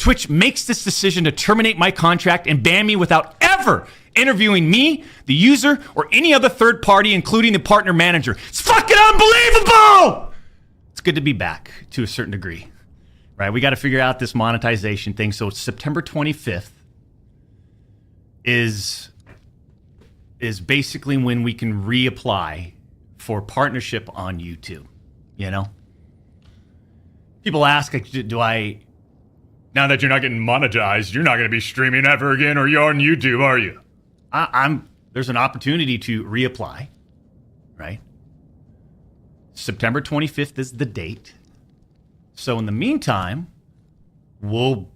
Twitch makes this decision to terminate my contract and ban me without ever interviewing me, the user, or any other third party, including the partner manager. It's fucking unbelievable! It's good to be back to a certain degree, right? We got to figure out this monetization thing. So September 25th is basically when we can reapply for partnership on YouTube, you know? People ask, do I, now that you're not getting monetized, you're not going to be streaming ever again, or you're on YouTube, are you? There's an opportunity to reapply, right? September 25th is the date. So in the meantime, we'll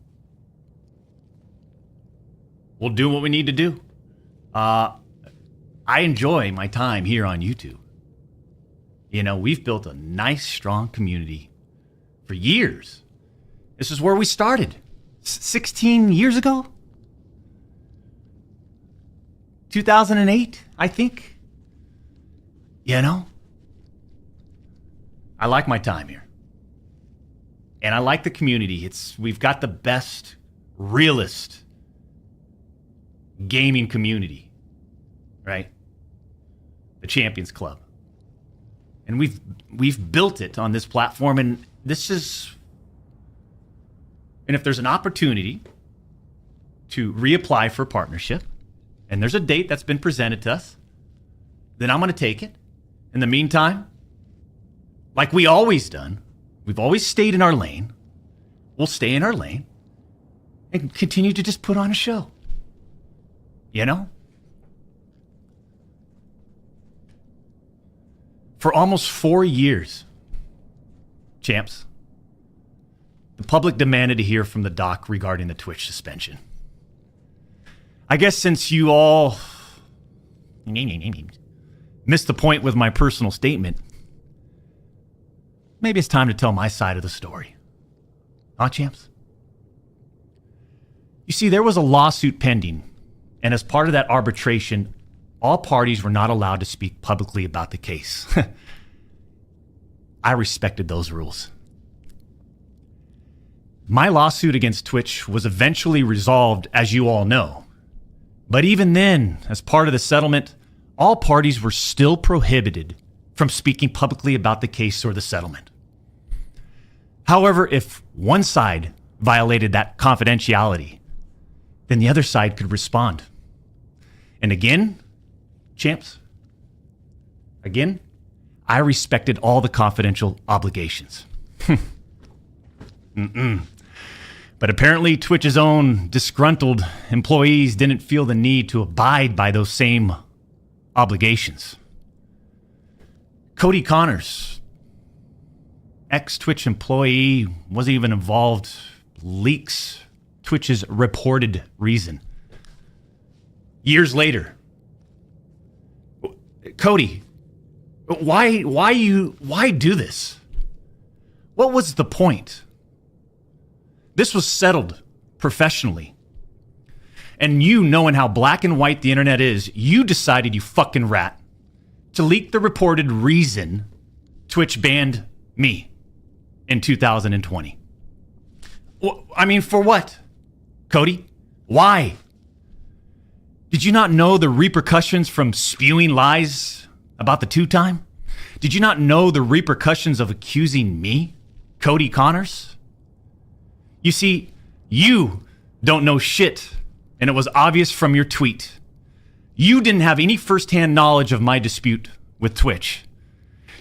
do what we need to do. I enjoy my time here on YouTube. You know, we've built a nice, strong community for years. This is where we started 16 years ago. 2008, I think. You know, I like my time here. And I like the community. We've got the best, realest gaming community, right? The Champions Club. And we've built it on this platform, and if there's an opportunity to reapply for partnership, and there's a date that's been presented to us, then I'm going to take it. In the meantime, like we always done, we've always stayed in our lane. We'll stay in our lane and continue to just put on a show. You know? For almost 4 years, champs, the public demanded to hear from the doc regarding the Twitch suspension. I guess since you all missed the point with my personal statement, maybe it's time to tell my side of the story. Huh, champs? You see, there was a lawsuit pending, and as part of that arbitration, all parties were not allowed to speak publicly about the case. I respected those rules. My lawsuit against Twitch was eventually resolved, as you all know. But even then, as part of the settlement, all parties were still prohibited from speaking publicly about the case or the settlement. However, if one side violated that confidentiality, then the other side could respond. And again, champs, again, I respected all the confidential obligations. But apparently Twitch's own disgruntled employees didn't feel the need to abide by those same obligations. Cody Connors, ex-Twitch employee, wasn't even involved, leaks Twitch's reported reason. Years later, Cody, why do this? What was the point? This was settled professionally. And you, knowing how black and white the internet is, you decided, you fucking rat, to leak the reported reason Twitch banned me in 2020. I mean, for what? Cody, why? Did you not know the repercussions from spewing lies about the two-time? Did you not know the repercussions of accusing me, Cody Connors? You see, you don't know shit, and it was obvious from your tweet. You didn't have any firsthand knowledge of my dispute with Twitch.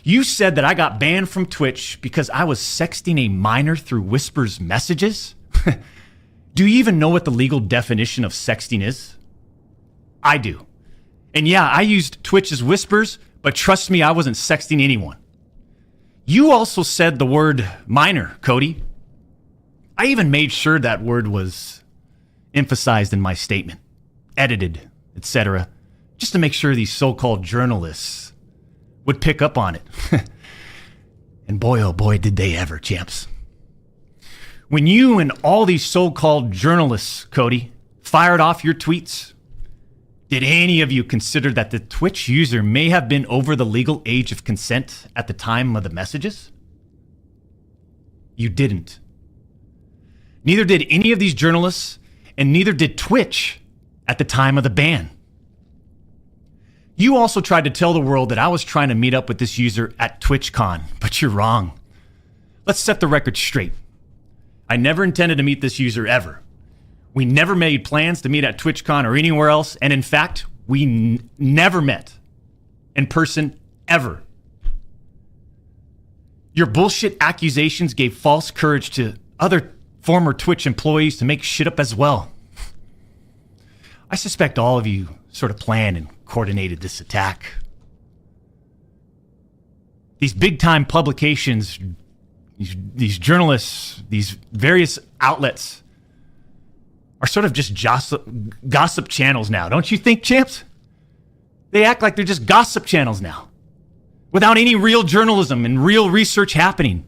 You said that I got banned from Twitch because I was sexting a minor through Whisper's messages? Do you even know what the legal definition of sexting is? I do. And yeah, I used Twitch's Whispers, but trust me, I wasn't sexting anyone. You also said the word minor, Cody. I even made sure that word was emphasized in my statement, edited, etc., just to make sure these so-called journalists would pick up on it. And boy, oh boy, did they ever, champs. When you and all these so-called journalists, Cody, fired off your tweets, did any of you consider that the Twitch user may have been over the legal age of consent at the time of the messages? You didn't. Neither did any of these journalists, and neither did Twitch at the time of the ban. You also tried to tell the world that I was trying to meet up with this user at TwitchCon, but you're wrong. Let's set the record straight. I never intended to meet this user ever. We never made plans to meet at TwitchCon or anywhere else, and in fact, we never met in person ever. Your bullshit accusations gave false courage to other former Twitch employees to make shit up as well. I suspect all of you sort of planned and coordinated this attack. These big-time publications, these journalists, these various outlets are sort of just gossip channels now, don't you think, champs? They act like they're just gossip channels now, without any real journalism and real research happening.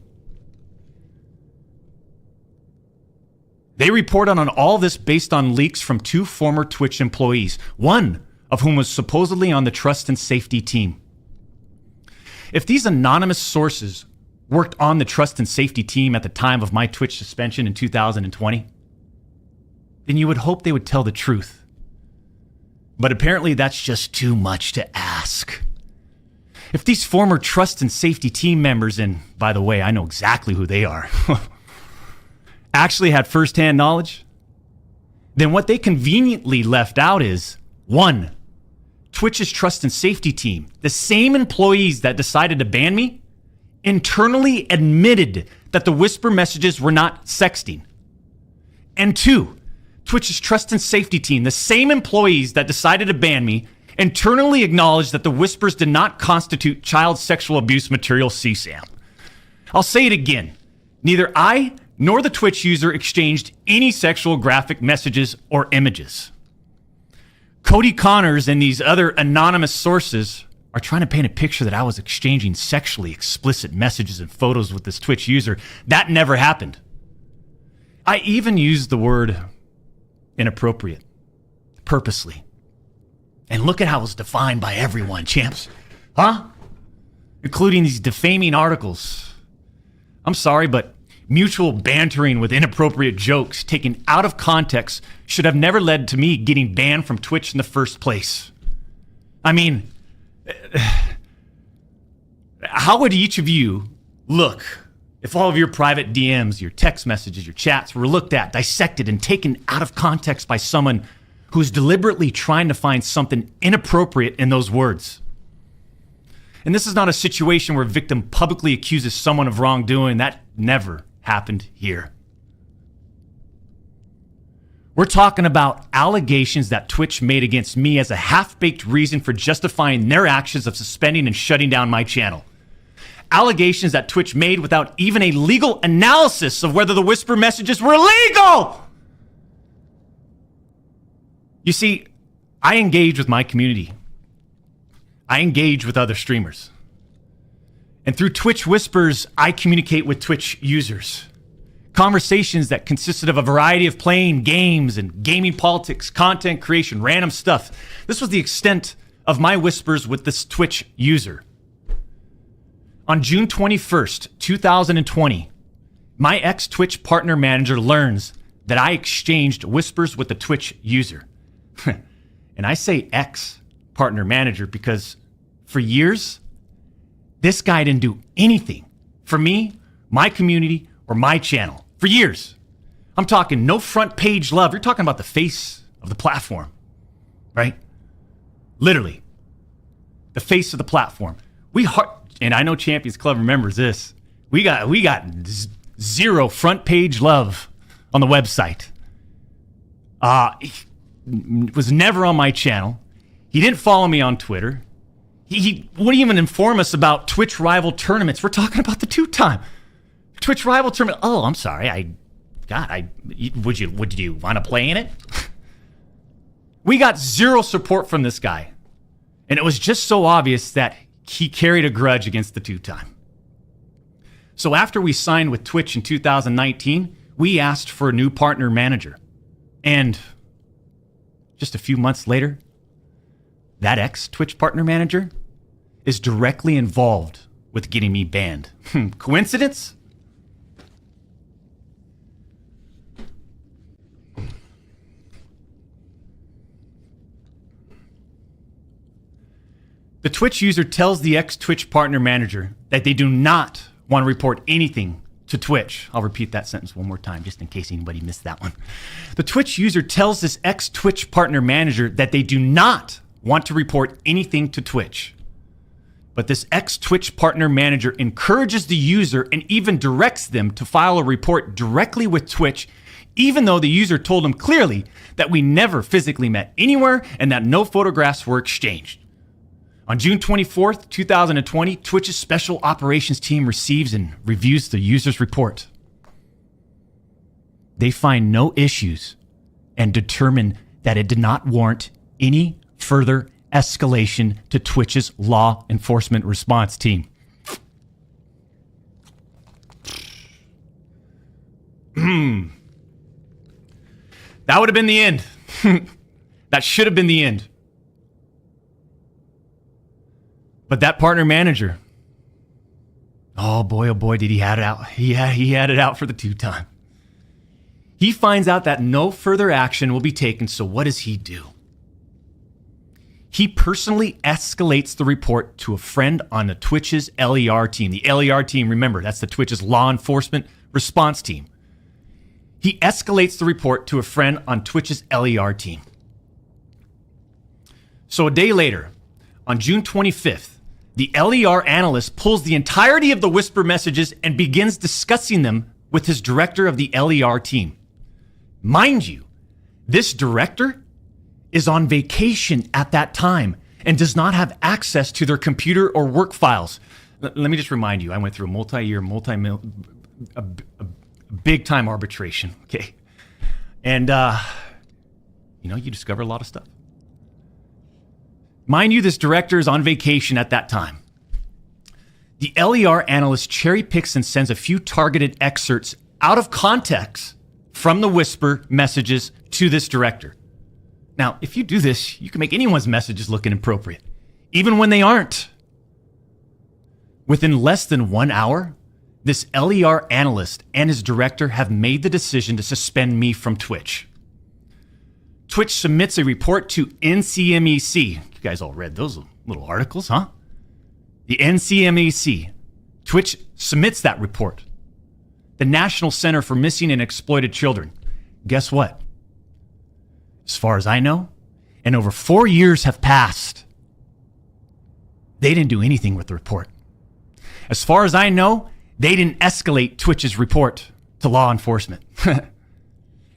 They report on all this based on leaks from 2 former Twitch employees, one of whom was supposedly on the trust and safety team. If these anonymous sources worked on the trust and safety team at the time of my Twitch suspension in 2020, then you would hope they would tell the truth. But apparently that's just too much to ask. If these former trust and safety team members, and by the way, I know exactly who they are, actually had firsthand knowledge, then what they conveniently left out is, 1, Twitch's trust and safety team, the same employees that decided to ban me, internally admitted that the whisper messages were not sexting. And 2, Twitch's trust and safety team, the same employees that decided to ban me, internally acknowledged that the whispers did not constitute child sexual abuse material CSAM. I'll say it again. Neither I nor the Twitch user exchanged any sexual graphic messages or images. Cody Connors and these other anonymous sources are trying to paint a picture that I was exchanging sexually explicit messages and photos with this Twitch user. That never happened. I even used the word inappropriate, purposely. And look at how it was defined by everyone, champs. Huh? Including these defaming articles. I'm sorry, but mutual bantering with inappropriate jokes taken out of context should have never led to me getting banned from Twitch in the first place. I mean, how would each of you look if all of your private DMs, your text messages, your chats were looked at, dissected, and taken out of context by someone who's deliberately trying to find something inappropriate in those words? And this is not a situation where a victim publicly accuses someone of wrongdoing. That never happened here. We're talking about allegations that Twitch made against me as a half-baked reason for justifying their actions of suspending and shutting down my channel. Allegations that Twitch made without even a legal analysis of whether the whisper messages were legal. You see, I engage with my community. I engage with other streamers. And through Twitch Whispers, I communicate with Twitch users. Conversations that consisted of a variety of playing games and gaming politics, content creation, random stuff. This was the extent of my whispers with this Twitch user. On June 21st, 2020, my ex-Twitch partner manager learns that I exchanged whispers with the Twitch user. And I say ex-partner manager because for years, this guy didn't do anything for me, my community, or my channel. For years. I'm talking no front page love. You're talking about the face of the platform, right? Literally. The face of the platform. And I know Champions Club remembers this. We got zero front page love on the website. He was never on my channel. He didn't follow me on Twitter. He wouldn't even inform us about Twitch rival tournaments. We're talking about the 2-time Twitch rival tournament. Oh, I'm sorry. Would you want to play in it? We got zero support from this guy. And it was just so obvious that he carried a grudge against the 2-time. So after we signed with Twitch in 2019, we asked for a new partner manager. And just a few months later, that ex-Twitch partner manager is directly involved with getting me banned. Coincidence? The Twitch user tells the ex-Twitch partner manager that they do not want to report anything to Twitch. I'll repeat that sentence one more time just in case anybody missed that one. The Twitch user tells this ex-Twitch partner manager that they do not want to report anything to Twitch. But this ex-Twitch partner manager encourages the user and even directs them to file a report directly with Twitch, even though the user told him clearly that we never physically met anywhere and that no photographs were exchanged. On June 24th, 2020, Twitch's special operations team receives and reviews the user's report. They find no issues and determine that it did not warrant any further escalation to Twitch's law enforcement response team. That would have been the end. That should have been the end. But that partner manager, oh boy, did he had it out. He had it out for the two-time. He finds out that no further action will be taken, so what does he do? He personally escalates the report to a friend on the Twitch's LER team. The LER team, remember, that's the Twitch's law enforcement response team. He escalates the report to a friend on Twitch's LER team. So a day later, on June 25th, the LER analyst pulls the entirety of the whisper messages and begins discussing them with his director of the LER team. Mind you, this director is on vacation at that time and does not have access to their computer or work files. Let me just remind you, I went through a multi-year, big-time arbitration, okay? And, you discover a lot of stuff. Mind you, this director is on vacation at that time. The LER analyst cherry picks and sends a few targeted excerpts out of context from the whisper messages to this director. Now, if you do this, you can make anyone's messages look inappropriate, even when they aren't. Within less than 1 hour, this LER analyst and his director have made the decision to suspend me from Twitch. Twitch submits a report to NCMEC. You guys all read those little articles, huh? The NCMEC. Twitch submits that report. The National Center for Missing and Exploited Children. Guess what? As far as I know, and over 4 years have passed, they didn't do anything with the report. As far as I know, they didn't escalate Twitch's report to law enforcement.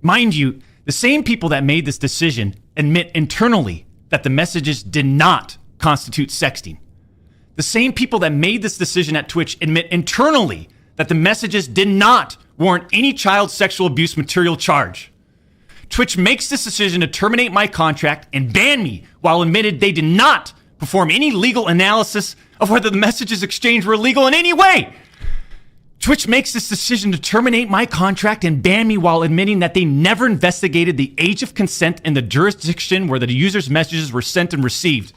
Mind you, the same people that made this decision admit internally that the messages did not constitute sexting. The same people that made this decision at Twitch admit internally that the messages did not warrant any child sexual abuse material charge. Twitch makes this decision to terminate my contract and ban me while admitted they did not perform any legal analysis of whether the messages exchanged were illegal in any way. Twitch makes this decision to terminate my contract and ban me while admitting that they never investigated the age of consent in the jurisdiction where the user's messages were sent and received.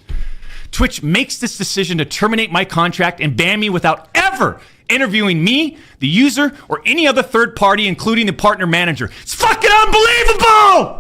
Twitch makes this decision to terminate my contract and ban me without ever interviewing me, the user, or any other third party, including the partner manager. It's fucking unbelievable!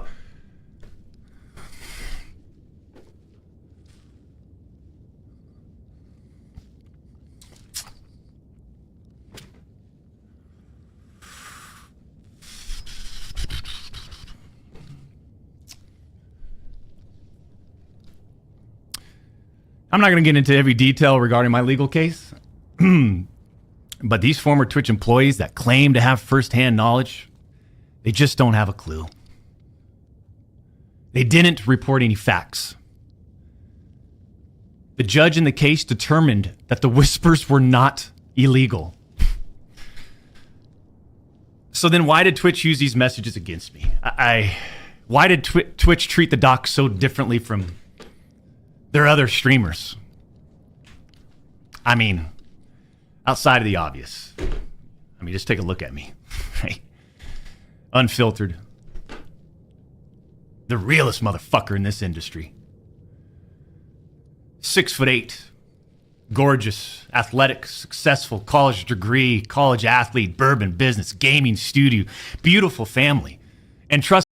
I'm not going to get into every detail regarding my legal case, but these former Twitch employees that claim to have firsthand knowledge, they just don't have a clue. They didn't report any facts. The judge in the case determined that the whispers were not illegal. So then why did Twitch use these messages against me? Why did Twitch treat the doc so differently from their other streamers? I mean, outside of the obvious. I mean, just take a look at me. Right? Unfiltered. The realest motherfucker in this industry. 6'8", gorgeous, athletic, successful, college degree, college athlete, bourbon business, gaming studio, beautiful family. And trust